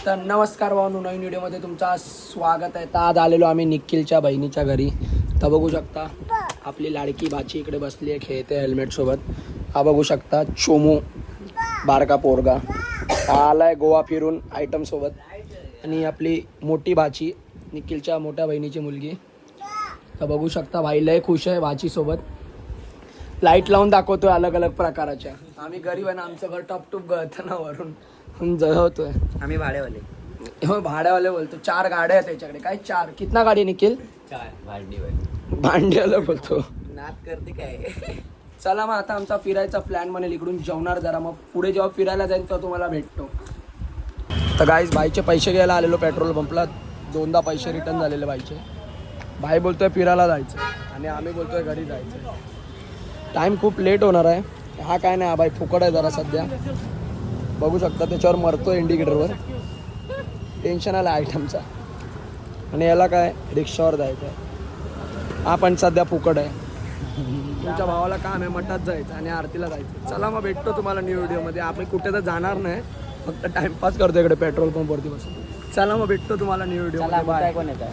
तर नमस्कार भावांनो, नवीन व्हिडिओमध्ये तुमचा स्वागत आहे. तर आज आलेलो आम्ही निखिलच्या बहिणीच्या घरी. तर बघू शकता आपली लाडकी भाची इकडे बसली आहे, खेळते हेल्मेटसोबत. हा बघू शकता चोमू बारका पोरगा हा आलाय गोवा फिरून आयटमसोबत. आणि आपली मोठी भाची निखिलच्या मोठ्या बहिणीची मुलगी. तर बघू शकता भाई लय खुश आहे भाचीसोबत. लाईट लावून दाखवतोय अलग अलग प्रकाराच्या. आम्ही गरीब आहे ना, आमचं घर टॉपटूप गळतं ना वरून जळवतोय. आम्ही भाड्यावाले. हो भाड्यावाले बोलतो. 4 गाड्या आहेत त्याच्याकडे. काय 4 कितना गाडी निखिल? 4 भांडीवाले. भांड्याला बोलतो. नाद करते काय. चला मग आता आमचा फिरायचा प्लॅन बनेल. इकडून जेवणार जरा, मग पुढे जेव्हा फिरायला जाईल तेव्हा तुम्हाला भेटतो. तर गाईज बाईचे पैसे घ्यायला आलेलो पेट्रोल पंपला. 2दा पैसे रिटर्न झालेले बाईचे. भाई बोलतोय फिरायला जायचं आणि आम्ही बोलतोय घरी जायचं. टाईम खूप लेट होणार आहे. हा काय नाही, हा बाई फुकट आहे जरा सध्या. बघू शकता त्याच्यावर मरतो इंडिकेटरवर. टेन्शन आलं आयटमचा. आणि याला काय रिक्षावर जायचं आहे. हा पण सध्या फुकट आहे. तुमच्या भावाला काम आहे मठात जायचं आणि आरतीला जायचं. चला मग भेटतो तुम्हाला न्यू व्हिडिओमध्ये. आपण कुठे तर जाणार नाही, फक्त टाइमपास करतो इकडे पेट्रोल पंपवरती बसून. चला मग भेटतो तुम्हाला न्यू व्हिडिओ. चला, बाय. कोण येतं?